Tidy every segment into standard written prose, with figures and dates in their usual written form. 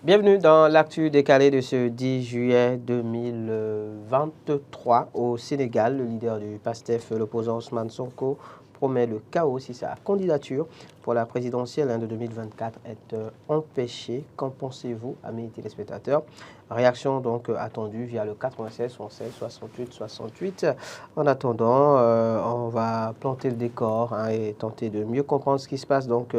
Bienvenue dans l'actu décalé de ce 10 juillet 2023 au Sénégal. Le leader du PASTEF, l'opposant Ousmane Sonko, promet le chaos si sa candidature pour la présidentielle de 2024 est empêchée. Qu'en pensez-vous, amis téléspectateurs? Réaction donc attendue via le 96 76 68 68. En attendant, on va planter le décor et tenter de mieux comprendre ce qui se passe donc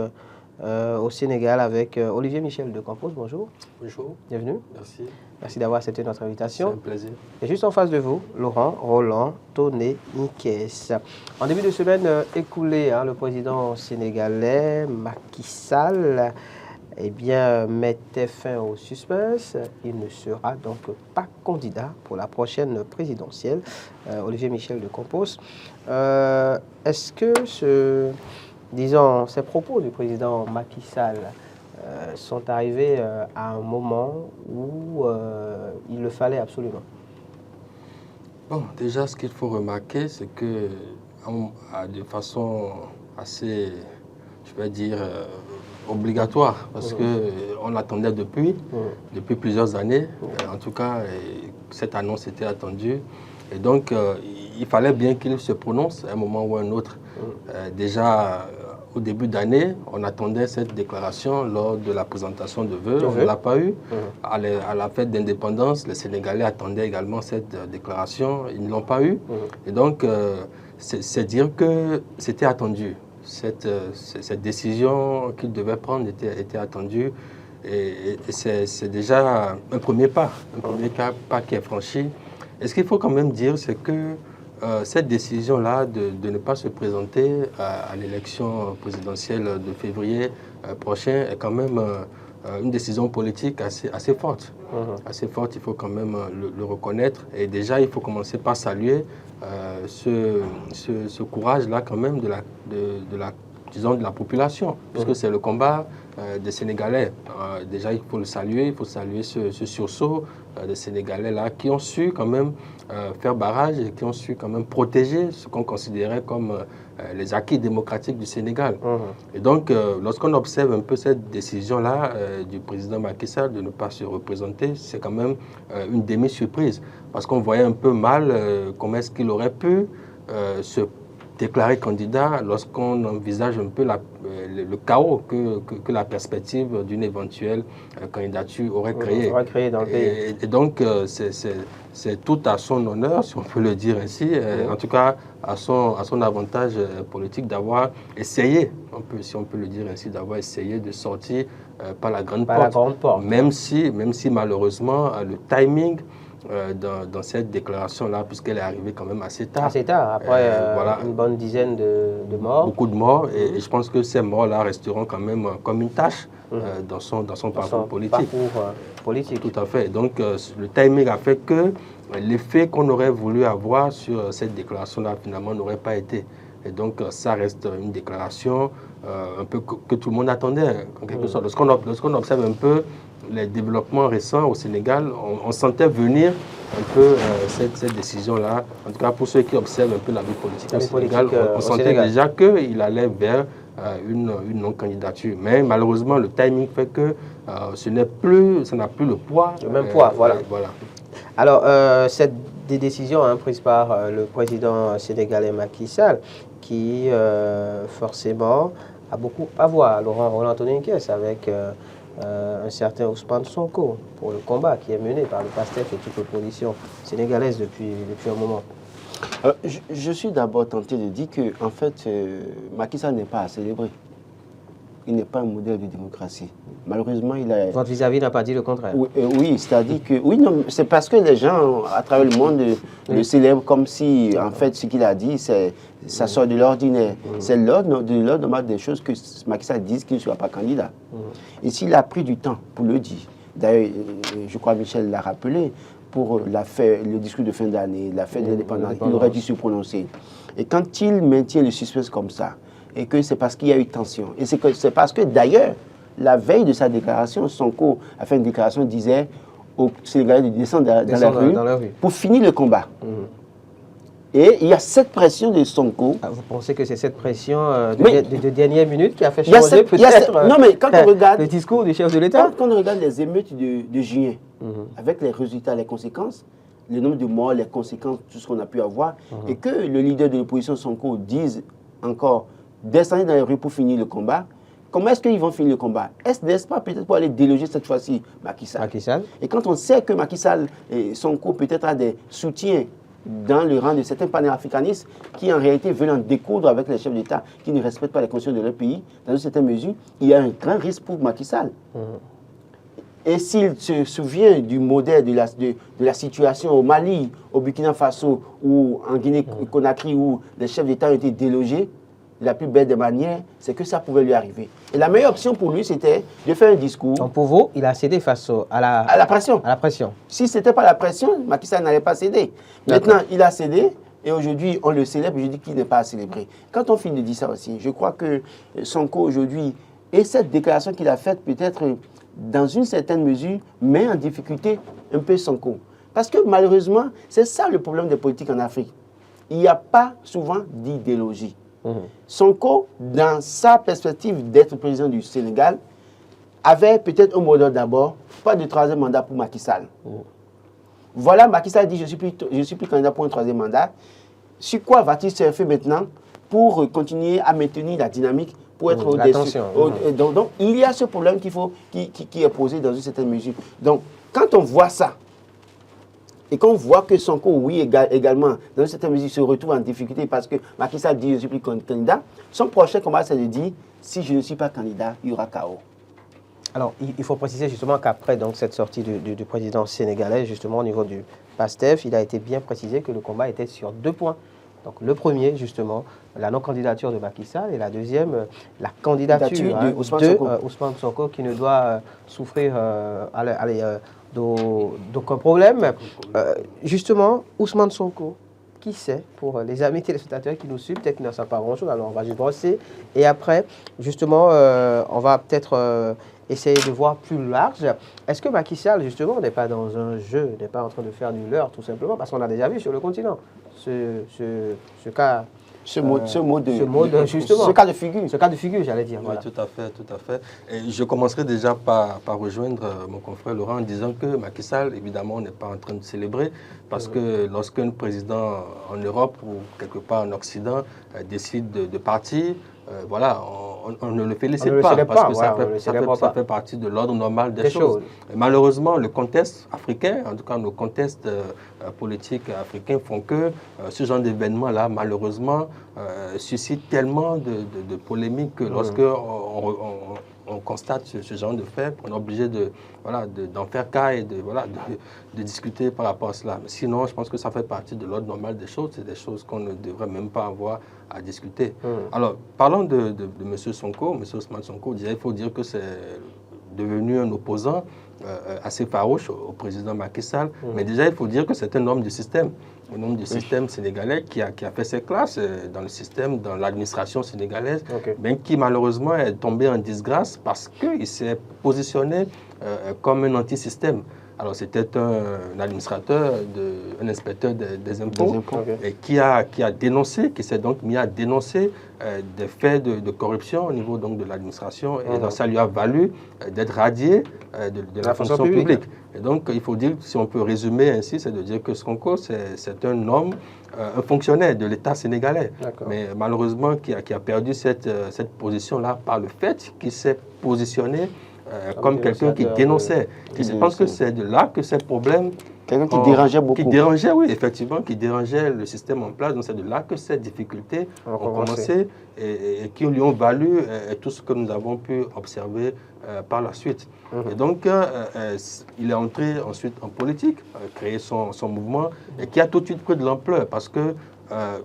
au Sénégal avec Olivier Michel de Campos. Bonjour. Bonjour. Bienvenue. Merci. Merci d'avoir accepté notre invitation. C'est un plaisir. Et juste en face de vous, Laurent Roland Toné Nikes. En début de semaine écoulée, le président sénégalais Macky Sall mettait fin au suspense. Il ne sera donc pas candidat pour la prochaine présidentielle. Olivier Michel de Campos. Est-ce que ces propos du président Macky Sall sont arrivés à un moment où il le fallait absolument? Bon, déjà, ce qu'il faut remarquer, c'est que de façon assez, je vais dire, obligatoire, parce qu'on l'attendait depuis plusieurs années. En tout cas, cette annonce était attendue. Et donc, il fallait bien qu'il se prononce à un moment ou à un autre. Déjà, au début d'année, on attendait cette déclaration lors de la présentation de vœux. On ne l'a pas eu. À la fête d'indépendance, les Sénégalais attendaient également cette déclaration. Ils ne l'ont pas eu. Et donc, c'est dire que c'était attendu. Cette décision qu'il devait prendre était attendue. Et c'est déjà un premier pas qui est franchi. Et ce qu'il faut quand même dire, c'est que cette décision-là de ne pas se présenter à l'élection présidentielle de février prochain est quand même une décision politique assez forte. Assez forte, il faut quand même le reconnaître. Et déjà, il faut commencer par saluer ce courage-là quand même de la population, puisque c'est le combat des Sénégalais. Déjà, il faut le saluer, il faut saluer ce sursaut des Sénégalais-là qui ont su quand même faire barrage et qui ont su quand même protéger ce qu'on considérait comme les acquis démocratiques du Sénégal. Et donc, lorsqu'on observe un peu cette décision-là du président Macky Sall de ne pas se représenter, c'est quand même une demi-surprise, parce qu'on voyait un peu mal comment est-ce qu'il aurait pu se déclarer candidat lorsqu'on envisage un peu le chaos que la perspective d'une éventuelle candidature aurait créé. Dans le pays. Et donc, c'est tout à son honneur, si on peut le dire ainsi, en tout cas à son avantage politique d'avoir essayé, si on peut le dire ainsi, d'avoir essayé de sortir par la grande porte. Même si malheureusement, le timing dans cette déclaration-là, puisqu'elle est arrivée quand même assez tard. Assez tard, après une bonne dizaine de morts. Beaucoup de morts, et je pense que ces morts-là resteront quand même comme une tâche dans son parcours politique. Tout à fait. Donc, le timing a fait que l'effet qu'on aurait voulu avoir sur cette déclaration-là, finalement, n'aurait pas été. Et donc, ça reste une déclaration un peu que tout le monde attendait, en quelque sorte. Lorsqu'on observe un peu les développements récents au Sénégal, on sentait venir un peu cette décision-là. En tout cas, pour ceux qui observent un peu la vie politique au Sénégal, on sentait déjà qu'il allait vers une non-candidature. Mais malheureusement, le timing fait que ça n'a plus le poids. Le même poids, voilà. Alors, cette décision prise par le président sénégalais Macky Sall, qui forcément a beaucoup à voir, Laurent Roland Toné Nikes, avec un certain Ousmane Sonko pour le combat qui est mené par le PASTEF et toute l'opposition sénégalaise depuis un moment. Je suis d'abord tenté de dire que, en fait, Macky Sall n'est pas à célébrer. Il n'est pas un modèle de démocratie. Malheureusement, il a... Votre vis-à-vis n'a pas dit le contraire. Oui, c'est-à-dire que... Oui, non, c'est parce que les gens, à travers le monde, le célèbrent comme si, en fait, ce qu'il a dit, ça sort de l'ordinaire. C'est l'ordre normal des choses que Macky Sall dise qu'il ne soit pas candidat. Et s'il a pris du temps pour le dire, d'ailleurs, je crois que Michel l'a rappelé, pour le discours de fin d'année, la fête de l'indépendance, il aurait dû se prononcer. Et quand il maintient le suspense comme ça, et que c'est parce qu'il y a eu tension, et c'est parce que d'ailleurs, la veille de sa déclaration, Sonko a fait une déclaration, disait aux Sénégalais de descendre dans la rue pour finir le combat. Et il y a cette pression de Sonko. Vous pensez que c'est cette pression Mais- de dernière minute qui a fait Il y a changer cette- il y a cette- peut-être non, mais quand on regarde- le discours du chef de l'État? Quand on regarde les émeutes de juillet, avec les résultats, les conséquences, le nombre de morts, les conséquences, tout ce qu'on a pu avoir, et que le leader de l'opposition Sonko dise encore descendre dans les rues pour finir le combat, comment est-ce qu'ils vont finir le combat? N'est-ce pas peut-être pour aller déloger cette fois-ci Macky Sall? Macky Sall. Et quand on sait que Macky Sall et Sonko peut-être a des soutiens dans le rang de certains panafricanistes qui en réalité veulent en découdre avec les chefs d'État qui ne respectent pas les constitutions de leur pays, dans une certaine mesure, il y a un grand risque pour Macky Sall. Et s'il se souvient du modèle de la situation au Mali, au Burkina Faso ou en Guinée-Conakry où les chefs d'État ont été délogés, la plus belle des manières, c'est que ça pouvait lui arriver. Et la meilleure option pour lui, c'était de faire un discours Donc pour vous, il a cédé face à la pression. à la pression. Si ce n'était pas la pression, Macky Sall n'allait pas céder. Maintenant, il a cédé et aujourd'hui, on le célèbre. Je dis qu'il n'est pas à célébrer. Quand on finit de dire ça aussi, je crois que Sonko aujourd'hui, et cette déclaration qu'il a faite, peut-être dans une certaine mesure, met en difficulté un peu Sonko. Parce que malheureusement, c'est ça le problème des politiques en Afrique. Il n'y a pas souvent d'idéologie. Sonko, dans sa perspective d'être président du Sénégal, avait peut-être un modèle d'abord, pas de troisième mandat pour Macky Sall. Voilà, Macky Sall dit je suis plus candidat pour un troisième mandat. Sur quoi va-t-il surfer maintenant pour continuer à maintenir la dynamique, pour être au-dessus? Donc, il y a ce problème qui est posé dans une certaine mesure. Donc, quand on voit ça, et qu'on voit que Sonko, oui, également, dans une certaine mesure, se retrouve en difficulté parce que Macky Sall dit je ne suis plus candidat, son prochain combat, c'est de dire si je ne suis pas candidat, il y aura chaos. Alors, il faut préciser justement qu'après donc, cette sortie du président sénégalais, justement au niveau du PASTEF, il a été bien précisé que le combat était sur 2 points. Donc le premier, justement, la non-candidature de Macky Sall et la deuxième, la candidature d'Ousmane Sonko qui ne doit souffrir d'aucun problème. Justement, Ousmane Sonko, qui sait, pour les amis téléspectateurs qui nous suivent, peut-être qu'ils n'en savent pas grand-chose, alors on va juste brosser. Et après, justement, on va peut-être essayer de voir plus large. Est-ce que Macky Sall, justement, n'est pas dans un jeu, n'est pas en train de faire du leurre, tout simplement, parce qu'on a déjà vu sur le continent ce cas. Ce cas de figure. Ce cas de figure, j'allais dire. Oui, Voilà. tout à fait, tout à fait. Et je commencerai déjà par rejoindre mon confrère Laurent en disant que Macky Sall, évidemment, n'est pas en train de célébrer parce que lorsqu'un président en Europe ou quelque part en Occident décide de partir, voilà, on ne le félicite pas parce que ça fait partie de l'ordre normal des choses. Et malheureusement, le contexte africain, en tout cas nos contextes politiques africains font que ce genre d'événement-là, malheureusement, suscite tellement de polémiques que lorsque on constate ce genre de fait, on est obligé d'en faire cas et de discuter par rapport à cela. Mais sinon, je pense que ça fait partie de l'ordre normal des choses. C'est des choses qu'on ne devrait même pas avoir à discuter. Alors, parlons de M. Sonko, M. Ousmane Sonko. Il faut dire que c'est devenu un opposant assez farouche au président Macky Sall. Mais déjà, il faut dire que c'est un homme du système. Un homme du système sénégalais qui a fait ses classes dans le système, dans l'administration sénégalaise, mais qui malheureusement est tombé en disgrâce parce qu'il s'est positionné comme un anti-système. Alors c'était un administrateur, un inspecteur des impôts, et qui a dénoncé, qui s'est donc mis à dénoncer des faits de corruption au niveau donc de l'administration, et donc ça lui a valu d'être radié de la fonction publique. Et donc il faut dire, si on peut résumer ainsi, c'est de dire que Sonko c'est un homme, un fonctionnaire de l'État sénégalais, mais malheureusement qui a perdu cette position-là par le fait qu'il s'est positionné comme quelqu'un qui dénonçait. Et je pense que c'est de là que ces problèmes... Quelqu'un qui dérangeait beaucoup. Qui dérangeait, oui, effectivement, qui dérangeait le système en place. Donc c'est de là que ces difficultés ont commencé et qui lui ont valu tout ce que nous avons pu observer par la suite. Et donc, il est entré ensuite en politique, créé son mouvement, et qui a tout de suite pris de l'ampleur parce que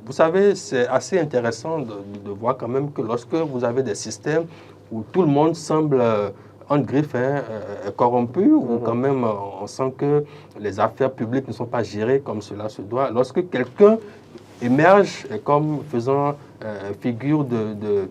vous savez, c'est assez intéressant de voir quand même que lorsque vous avez des systèmes où tout le monde semble en griffe corrompu, ou quand même on sent que les affaires publiques ne sont pas gérées comme cela se doit. Lorsque quelqu'un émerge comme faisant figure de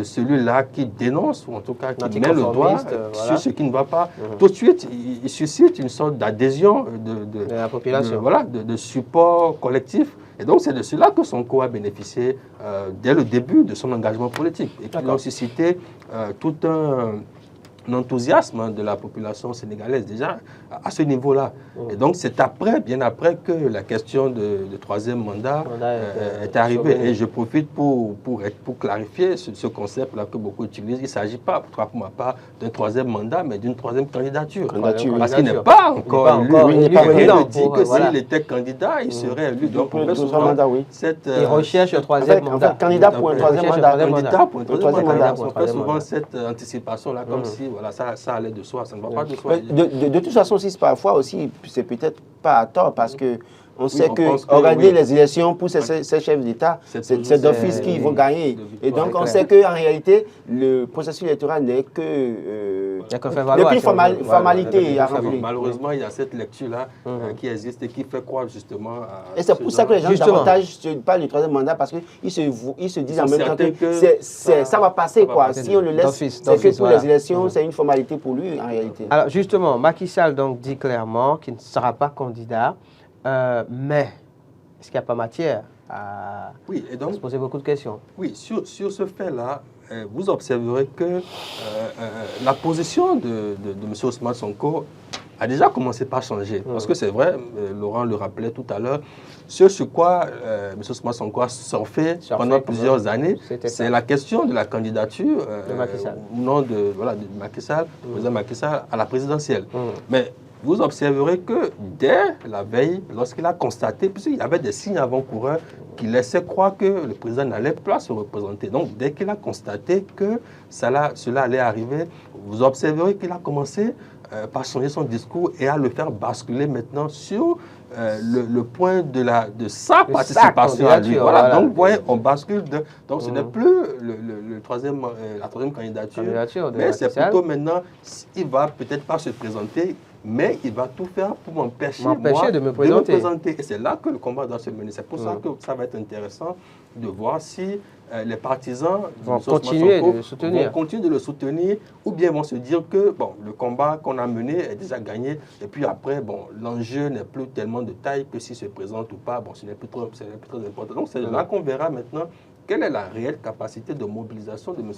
celui-là qui dénonce, ou en tout cas qui met le doigt sur ce qui ne va pas. Tout de suite, il suscite une sorte d'adhésion de la population. De support collectif. Et donc, c'est de cela que Sonko a bénéficié dès le début de son engagement politique. Et qui a suscité tout un enthousiasme de la population sénégalaise déjà à ce niveau-là. Et donc c'est après, bien après, que la question de troisième mandat est arrivée. Et je profite pour clarifier ce concept-là que beaucoup utilisent. Il ne s'agit pas, pour ma part, d'un troisième mandat, mais d'une troisième candidature. Parce qu'il n'est pas encore élu. Il dit que s'il était candidat, il serait élu. Donc on fait souvent il recherche un troisième mandat. Candidat pour un troisième mandat. Candidat pour un troisième mandat. On fait souvent cette anticipation-là, comme si voilà, ça allait de soi, ça ne va pas de soi. De toute façon, si parfois aussi, c'est peut-être pas à tort, parce que on sait que organiser les élections pour ces chefs d'État, c'est d'office qu'ils vont gagner. Et donc, on sait qu'en réalité, le processus électoral n'est que formalité à remplir. Malheureusement, il y a cette lecture-là qui existe et qui fait croire justement à... Et c'est pour ça que les gens davantage parlent du troisième mandat, parce qu'ils se disent en même temps que ça va passer, quoi. Si on le laisse, c'est que pour les élections, c'est une formalité pour lui, en réalité. Alors, justement, Macky Sall donc dit clairement qu'il ne sera pas candidat. Mais est-ce qu'il n'y a pas matière à se poser beaucoup de questions? Oui, sur ce fait-là, vous observerez que la position de M. Ousmane Sonko a déjà commencé par changer. Parce que c'est vrai, Laurent le rappelait tout à l'heure, ce sur quoi M. Ousmane Sonko a surfé pendant plusieurs années, c'est la question de la candidature ou non de Macky Sall, président Macky Sall, à la présidentielle. Mais vous observerez que dès la veille, lorsqu'il a constaté, puisqu'il y avait des signes avant-coureurs qui laissaient croire que le président n'allait pas se représenter. Donc, dès qu'il a constaté que cela allait arriver, vous observerez qu'il a commencé par changer son discours et à le faire basculer maintenant sur le point de sa participation à lui. Voilà. Donc, vous voyez, on bascule donc, ce n'est plus la troisième candidature, mais c'est plutôt maintenant, il ne va peut-être pas se présenter, mais il va tout faire pour m'empêcher de me présenter. Et c'est là que le combat doit se mener. C'est pour ça que ça va être intéressant de voir si les partisans vont continuer de le soutenir ou bien vont se dire que bon, le combat qu'on a mené est déjà gagné et puis après, bon, l'enjeu n'est plus tellement de taille que s'il se présente ou pas, bon, ce n'est plus trop important. Donc c'est là qu'on verra maintenant quelle est la réelle capacité de mobilisation de M.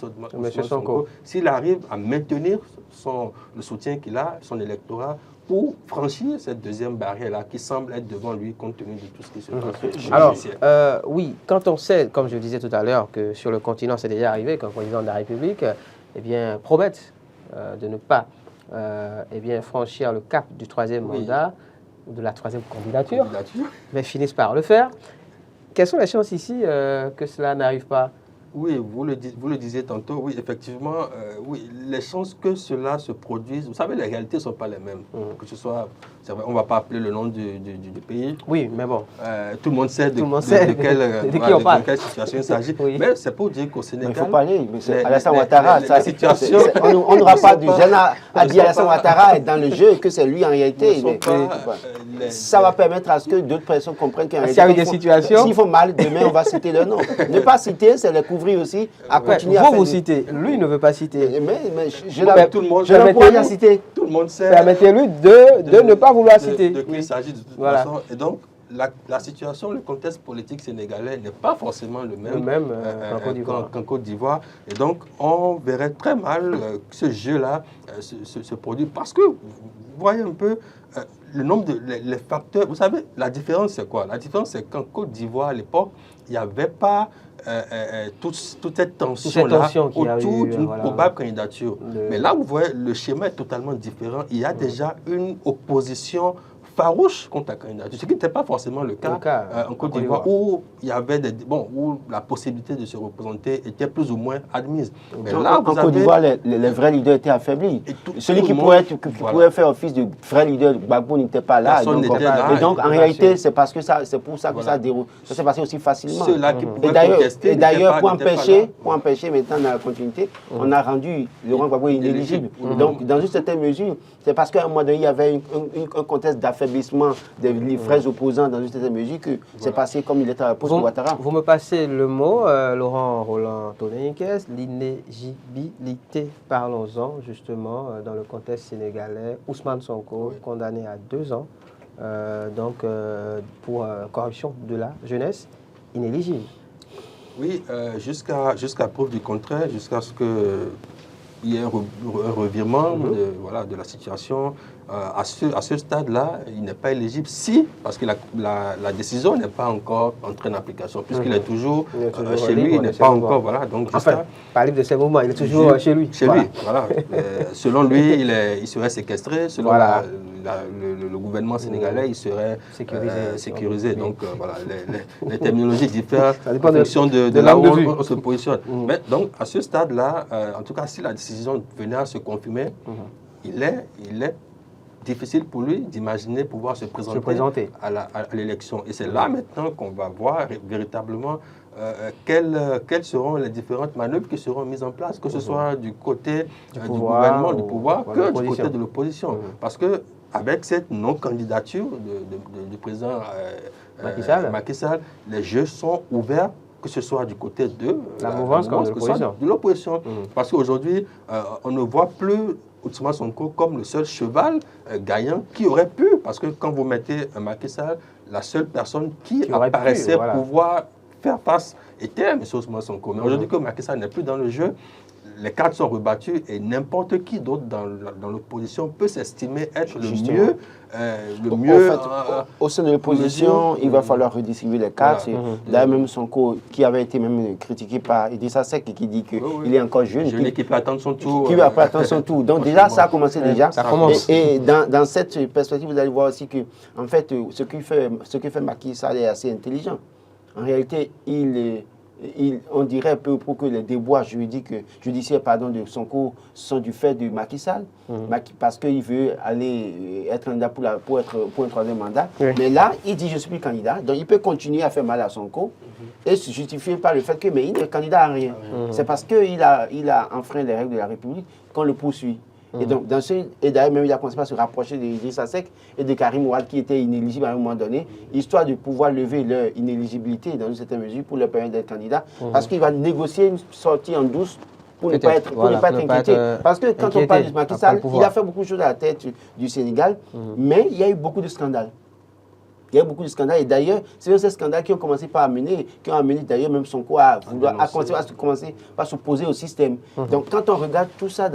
Sonko s'il arrive à maintenir le soutien qu'il a, son électorat, pour franchir cette deuxième barrière-là qui semble être devant lui compte tenu de tout ce qui se passe. Alors, oui, quand on sait, comme je disais tout à l'heure, que sur le continent, c'est déjà arrivé qu'un président de la République promette de ne pas franchir le cap du troisième mandat ou de la troisième candidature, mais finissent par le faire. Quelles sont les chances ici que cela n'arrive pas? Oui, vous le disiez tantôt, oui, effectivement, oui, les chances que cela se produise, vous savez, les réalités ne sont pas les mêmes. Que ce soit, c'est vrai, on ne va pas appeler le nom du pays. Oui, mais bon. Tout le monde sait de quelle situation il s'agit. Mais c'est pour dire qu'au Sénégal... Il faut parler, Alassane Ouattara, la situation... On n'aura pas du jeune à dire Alassane Ouattara est dans le jeu, que c'est lui en réalité. Ça va permettre à ce que d'autres personnes comprennent qu'en réalité... S'il y a eu des situations... S'ils font mal, demain, on va citer leur nom. Ne pas citer, c'est les couvrir aussi à continuer à faire... Vous citez, lui ne veut pas citer. Mais je l'ai cité. Tout le monde sait. Permettez-lui de ne pas vouloir citer. De qui il s'agit de toute façon. Et donc, la situation, le contexte politique sénégalais n'est pas forcément le même qu'en Côte d'Ivoire. Et donc, on verrait très mal ce jeu-là se produire. Parce que, vous voyez un peu, le nombre les facteurs... Vous savez, la différence, c'est quoi? La différence, c'est qu'en Côte d'Ivoire, à l'époque, il n'y avait pas toute cette tension-là autour d'une probable candidature. Mais là, vous voyez, le schéma est totalement différent. Il y a déjà une opposition farouche contre la candidature, ce qui n'était pas forcément le cas en Côte d'Ivoire, où il y avait où la possibilité de se représenter était plus ou moins admise. Mais là, en Côte d'Ivoire, les vrais leaders étaient affaiblis. Celui qui pouvait faire office de vrai leader, Gbagbo n'était pas là. Et donc, en réalité, c'est pour ça que ça s'est passé aussi facilement. Et d'ailleurs, pour empêcher maintenant dans la continuité, on a rendu Laurent Gbagbo inéligible. Donc, dans une certaine mesure, c'est parce qu'à un moment donné, il y avait un contexte d'affaires affaiblissement des frères opposants dans une certaine mesure que c'est passé comme il est à la poste Ouattara. Vous me passez le mot, Laurent Roland Toneniquez, l'inéligibilité. Parlons-en justement dans le contexte sénégalais. Ousmane Sonko, condamné à 2 ans pour corruption de la jeunesse, inéligible. Oui, jusqu'à preuve du contraire, jusqu'à ce que il y ait un revirement de la situation. À ce stade-là, il n'est pas éligible parce que la décision n'est pas encore entrée en application, puisqu'il est toujours chez lui, il n'est pas encore, voilà. Donc, enfin, pas libre de ses mouvements, il est toujours chez lui. Chez lui, voilà. Selon lui, il serait séquestré, selon le gouvernement sénégalais, il serait sécurisé. Donc, voilà, les terminologies diffèrent en fonction de là où on se positionne. Mais donc, à ce stade-là, en tout cas, si la décision venait à se confirmer, il est difficile pour lui d'imaginer pouvoir se présenter à l'élection. Et c'est là maintenant qu'on va voir véritablement quelles seront les différentes manœuvres qui seront mises en place, que ce soit du côté du gouvernement, du pouvoir, que du côté de l'opposition. Parce que avec cette non-candidature du président Macky Sall, les jeux sont ouverts, que ce soit du côté de la mouvance comme de l'opposition. Parce qu'aujourd'hui, on ne voit plus Ousmane Sonko comme le seul cheval gagnant qui aurait pu, parce que quand vous mettez un Macky Sall, la seule personne qui apparaissait pouvoir faire face était M. Ousmane Sonko. Mais aujourd'hui que Macky Sall n'est plus dans le jeu, les cartes sont rebattues et n'importe qui d'autre dans l'opposition peut s'estimer être le mieux. En fait, au sein de l'opposition, il va falloir redistribuer les cartes. D'ailleurs, même Sonko, qui avait été même critiqué par Idrissa Seck, qui dit qu'il est encore jeune. Jeune qui peut attendre son tour. Qui va attendre son tour. Donc déjà, ça a commencé déjà. Ça commence. Et dans cette perspective, vous allez voir aussi que, en fait, ce que fait Macky Sall est assez intelligent. En réalité, on dirait un peu pour que les déboires judiciaires de Sonko sont du fait de Macky Sall, parce qu'il veut aller être candidat pour un 3e mandat. Mais là, il dit je suis plus candidat, donc il peut continuer à faire mal à Sonko et se justifier par le fait qu'il n'est candidat à rien. C'est parce qu'il a enfreint les règles de la République qu'on le poursuit. Et donc, d'ailleurs, même il a commencé à se rapprocher d'Idrissa Seck et de Karim Wade qui étaient inéligibles à un moment donné, histoire de pouvoir lever leur inéligibilité dans une certaine mesure pour leur permettre d'être candidat. Parce qu'il va négocier une sortie en douce pour ne pas être inquiété. Parce que quand on parle de Macky Sall, il a fait beaucoup de choses à la tête du Sénégal, mais il y a eu beaucoup de scandales. Il y a eu beaucoup de scandales. Et d'ailleurs, c'est ces scandales qui ont commencé par amener d'ailleurs même Sonko à commencer par s'opposer au système. Donc quand on regarde tout ça,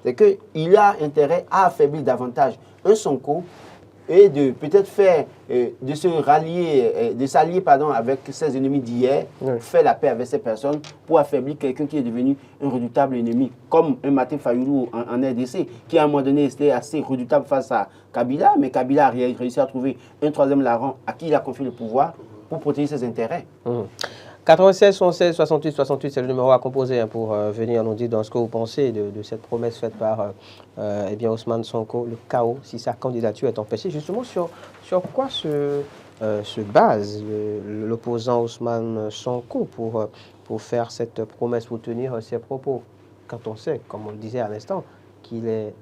c'est qu'il a intérêt à affaiblir davantage un Sonko et de peut-être faire, de s'allier avec ses ennemis d'hier, faire la paix avec ces personnes pour affaiblir quelqu'un qui est devenu un redoutable ennemi, comme un Martin Fayulu en RDC, qui à un moment donné était assez redoutable face à Kabila, mais Kabila a réussi à trouver un 3e larron à qui il a confié le pouvoir pour protéger ses intérêts. 96 76 68 68, c'est le numéro à composer pour venir nous dire dans ce que vous pensez de cette promesse faite par Ousmane Sonko, le chaos, si sa candidature est empêchée. Justement, sur quoi se base l'opposant Ousmane Sonko pour faire cette promesse, pour tenir ses propos, quand on sait, comme on le disait à l'instant, qu'il est,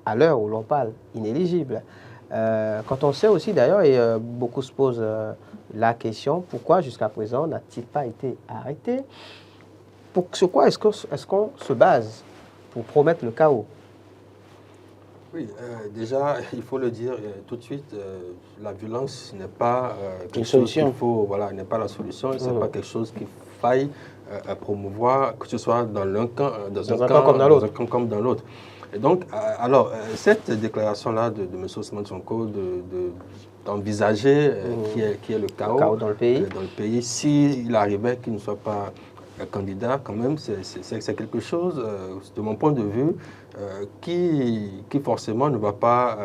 à l'heure où l'on parle, inéligible. Quand on sait aussi d'ailleurs, et beaucoup se posent la question, pourquoi jusqu'à présent n'a-t-il pas été arrêté? Sur quoi est-ce qu'on se base pour promettre le chaos? Oui, déjà, il faut le dire tout de suite, la violence n'est pas quelque chose qu'il faut, n'est pas la solution, ce n'est pas quelque chose qu'il faille promouvoir, que ce soit dans un camp comme dans l'autre. Et donc, alors, cette déclaration-là de M. Ousmane Sonko d'envisager qui est le chaos dans le pays, s'il arrivait qu'il ne soit pas candidat, quand même, c'est quelque chose, de mon point de vue, qui forcément ne va pas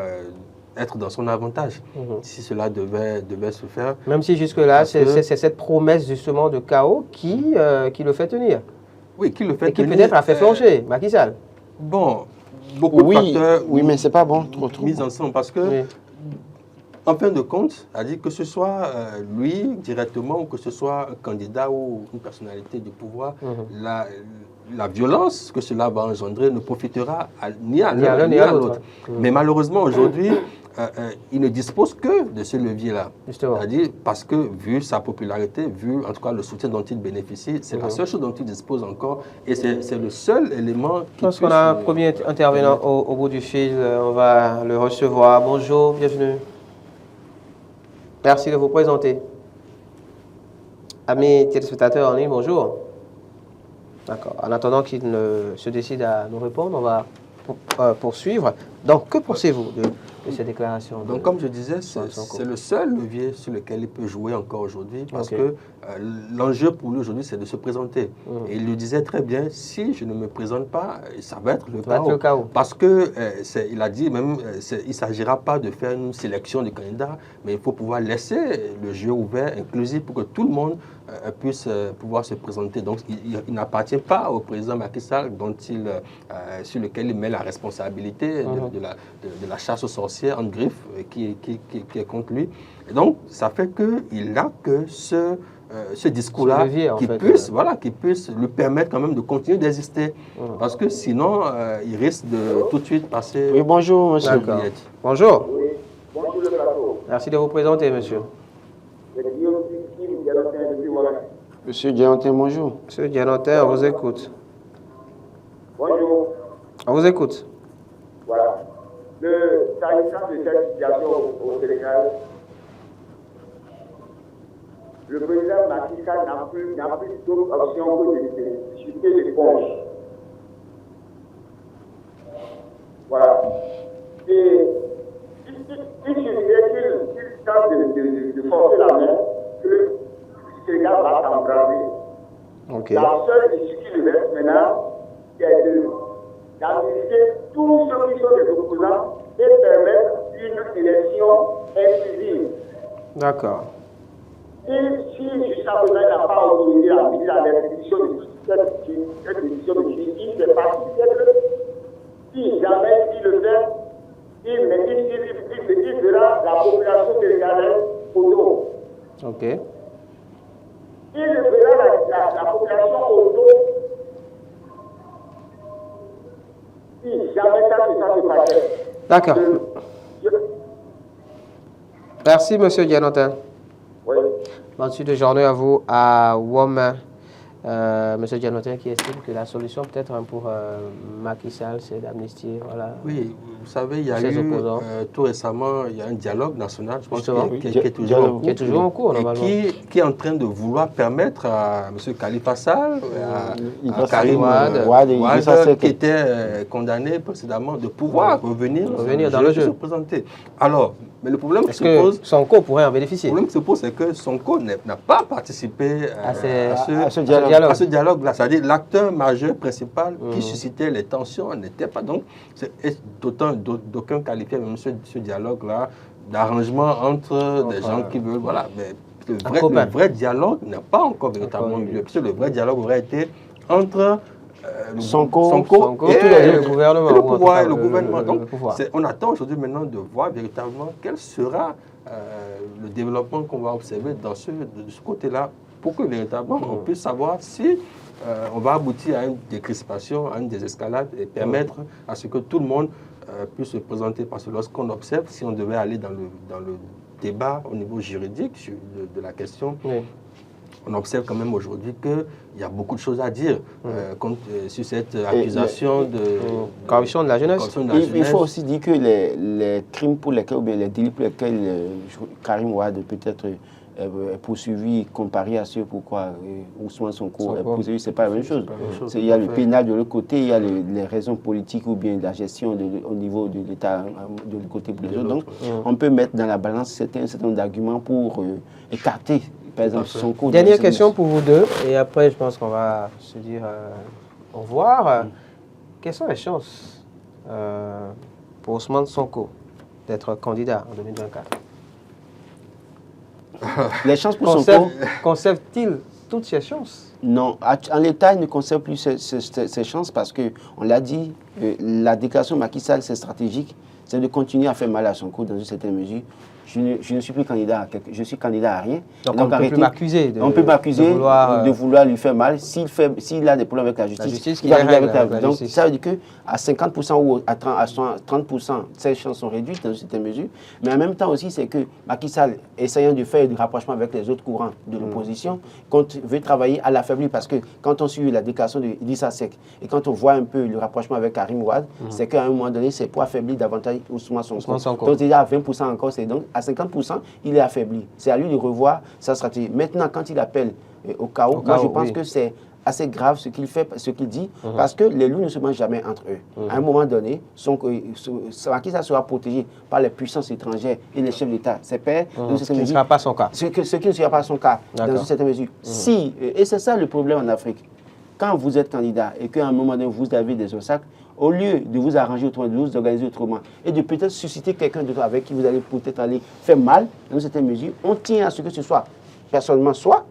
être dans son avantage, si cela devait se faire. Même si jusque-là, c'est cette promesse justement de chaos qui le fait tenir. Oui, qui le fait tenir. Et qui peut-être a fait flancher Macky Sall. Bon, beaucoup de facteurs mais c'est pas bon, trop. mis ensemble, parce que, en fin de compte, a dit que ce soit lui directement ou que ce soit un candidat ou une personnalité du pouvoir, la violence que cela va engendrer ne profitera ni à l'un ni à l'autre. Mais malheureusement, aujourd'hui, il ne dispose que de ce levier-là. C'est-à-dire parce que, vu sa popularité, vu en tout cas le soutien dont il bénéficie, c'est la seule chose dont il dispose encore et c'est le seul élément qui Je pense qu'on a un premier intervenant au bout du fil. On va le recevoir. Bonjour, bienvenue. Merci de vous présenter. Amis téléspectateurs en ligne, bonjour. D'accord. En attendant qu'il ne se décide à nous répondre, on va poursuivre. Donc, que pensez-vous de ces déclarations? Donc, comme je disais, c'est le seul levier sur lequel il peut jouer encore aujourd'hui parce que l'enjeu pour lui aujourd'hui, c'est de se présenter. Et il lui disait très bien, si je ne me présente pas, ça va être le chaos. Parce que, il a dit même, il ne s'agira pas de faire une sélection de candidats, mais il faut pouvoir laisser le jeu ouvert, inclusif, pour que tout le monde puisse pouvoir se présenter. Donc, il n'appartient pas au président Macky Sall sur lequel il met la responsabilité de la chasse aux sorciers en griffe qui est contre lui. Et donc, ça fait qu'il n'a que ce discours-là qui puisse lui permettre quand même de continuer d'exister. Parce que sinon, il risque de tout de suite passer... Oui, bonjour, monsieur. Bonjour. Oui, bonjour le plateau. Merci de vous présenter, monsieur. Monsieur Diantin, bonjour. Monsieur Diantin, on vous écoute. Bonjour. On vous écoute. Voilà. S'agissant de cette situation au Sénégal, le président Macky Sall n'a plus d'autre option que de jeter l'éponge. Voilà. Et il suffirait qu'il tente de forcer la main que le Sénégal va s'embraser. La seule issue qui lui reste maintenant, c'est d'administrer tous ceux qui sont des opposants et permettre une élection inclusive. D'accord. Si jusqu'à présent il n'a pas autorisé la mise à l'exécution de cette décision de justice, c'est parce que si jamais il le fait, il verra la population sénégalaise au dos. Ok. Il verra la population au dos. Si jamais ça se passait. D'accord. Merci, monsieur Diantin. Oui. Bonne suite de journée à vous à WOM. Monsieur Diantin qui estime que la solution peut-être pour Macky Sall, c'est d'amnistier. Voilà. Oui, vous savez, il y a eu tout récemment, il y a un dialogue national, je pense, qui est toujours en cours. Normalement. Et qui est en train de vouloir permettre à M. Khalifa Sall, à Karim Wade, qui était condamné précédemment, de pouvoir revenir dans le jeu. Se présenter. Alors, mais le problème qui se pose... Sonko pourrait en bénéficier. Le problème qui se pose, c'est que Sonko n'a pas participé à ce dialogue-là. C'est-à-dire l'acteur majeur principal qui suscitait les tensions n'était pas. Donc, d'aucuns qualifiaient même ce dialogue-là d'arrangement entre des gens qui veulent... Voilà, mais le vrai dialogue n'a pas encore véritablement eu lieu. Parce que le vrai dialogue aurait été entre... Sonko et le gouvernement. Donc, on attend aujourd'hui maintenant de voir véritablement quel sera le développement qu'on va observer de ce côté-là pour que véritablement on puisse savoir si on va aboutir à une décrispation, à une désescalade et permettre à ce que tout le monde puisse se présenter. Parce que lorsqu'on observe, si on devait aller dans le débat au niveau juridique de la question, on observe quand même aujourd'hui qu'il y a beaucoup de choses à dire sur cette accusation de corruption de la jeunesse. Il faut aussi dire que les crimes pour lesquels, ou bien les délits pour lesquels Karim Wade peut-être est poursuivi comparé à ceux pourquoi Ousmane Sonko est poursuivi, ce n'est pas la même chose. Il y a le pénal de l'autre côté, il y a les raisons politiques ou bien la gestion au niveau de l'État de l'autre côté pour les autres. Donc, on peut mettre dans la balance un certain nombre d'arguments pour écarter. Par exemple, Sonko. Dernière question pour vous deux, et après je pense qu'on va se dire au revoir. Quelles sont les chances pour Ousmane Sonko d'être candidat en 2024? Les chances pour Sonko. Conserve-t-il toutes ses chances? Non, en l'état, il ne conserve plus ses chances parce qu'on l'a dit, la déclaration Macky Sall, c'est stratégique, c'est de continuer à faire mal à Sonko dans une certaine mesure. Je ne suis plus candidat je suis candidat à rien. Donc on ne peut plus m'accuser de vouloir lui faire mal. S'il a des problèmes avec la justice, il va arriver avec la justice. Donc ça veut dire qu'à 50% ou à 30%, ces chances sont réduites dans une certaine mesure. Mais en même temps aussi, c'est que Macky Sall, essayant de faire du rapprochement avec les autres courants de l'opposition, veut travailler à l'affaiblir parce que quand on suit la déclaration d'Idrissa Seck et quand on voit un peu le rapprochement avec Karim Wade, c'est qu'à un moment donné, c'est pour affaiblir davantage Ousmane Sonko. Donc déjà à 20% encore, c'est donc à 50%, il est affaibli. C'est à lui de revoir sa stratégie. Maintenant, quand il appelle au chaos, moi je pense que c'est assez grave ce qu'il fait, ce qu'il dit, parce que les loups ne se mangent jamais entre eux. À un moment donné, Macky Sall sera protégé par les puissances étrangères et les chefs d'État. C'est père. Ce qui ne sera pas son cas. Ce qui ne sera pas son cas, dans une certaine mesure. Si, et c'est ça le problème en Afrique, quand vous êtes candidat et qu'à un moment donné, vous avez des obstacles, au lieu de vous arranger autrement, de vous organiser autrement, et de peut-être susciter quelqu'un d'autre avec qui vous allez peut-être aller faire mal, dans une certaine mesure, on tient à ce que ce soit personnellement soi,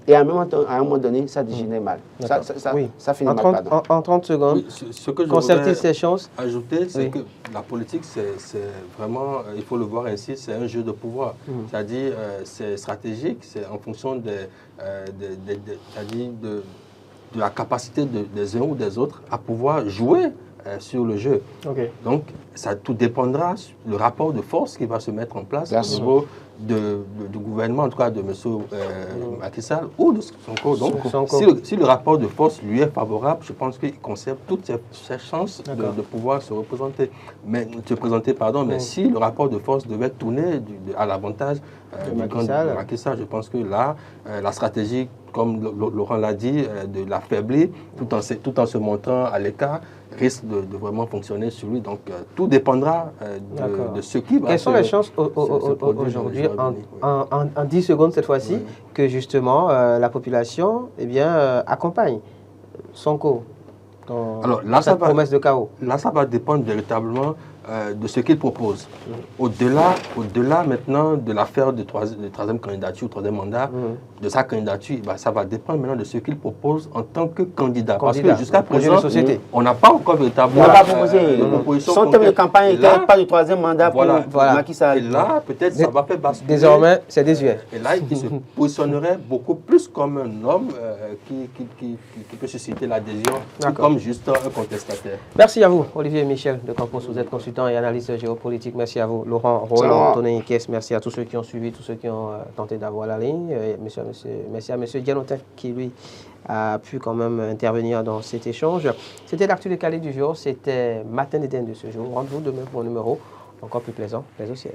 et à un moment donné, ça dégénère mal. Ça finit mal. En 30 secondes, ce que je conserve-t-il ses chances? Ajouter, c'est que la politique, c'est vraiment, il faut le voir ainsi, c'est un jeu de pouvoir. C'est-à-dire, c'est stratégique, c'est en fonction de la capacité des uns ou des autres à pouvoir jouer sur le jeu. Donc, ça tout dépendra du rapport de force qui va se mettre en place au niveau du gouvernement, en tout cas de M. Macky Sall ou de Sonko. Donc, si le rapport de force lui est favorable, je pense qu'il conserve toutes ses chances de pouvoir se présenter. Mais si le rapport de force devait tourner à l'avantage de Macky Sall, je pense que là, la stratégie, comme Laurent l'a dit, de l'affaiblir tout en se montrant à l'écart, risque de vraiment fonctionner sur lui. Donc, tout dépendra de ce qui va Quelles sont les chances aujourd'hui, en 10 secondes cette fois-ci, que justement la population accompagne Sonko dans cette promesse de chaos? Là, ça va dépendre véritablement de ce qu'il propose. Au-delà maintenant de l'affaire de troisième candidature, troisième mandat, de sa candidature, ça va dépendre maintenant de ce qu'il propose en tant que candidat. Parce que jusqu'à présent, on n'a pas encore véritablement proposition. Son thème de campagne n'était pas du troisième mandat pour Macky Sall. Et là, peut-être, ça va faire basculer. Désormais, c'est désuet. Et là, il se positionnerait beaucoup plus comme un homme qui peut susciter l'adhésion, comme juste un contestataire. Merci à vous, Olivier Michel de Campos. Vous êtes consultant et analyste géopolitique. Merci à vous, Laurent Roland, Antonin Ikes. Merci à tous ceux qui ont suivi, tous ceux qui ont tenté d'avoir la ligne. Merci à M. Dianotin qui, lui, a pu quand même intervenir dans cet échange. C'était l'actu de Calais du jour. C'était Matin d'Éden de ce jour. Rendez-vous demain pour un numéro encore plus plaisant, mais au ciel.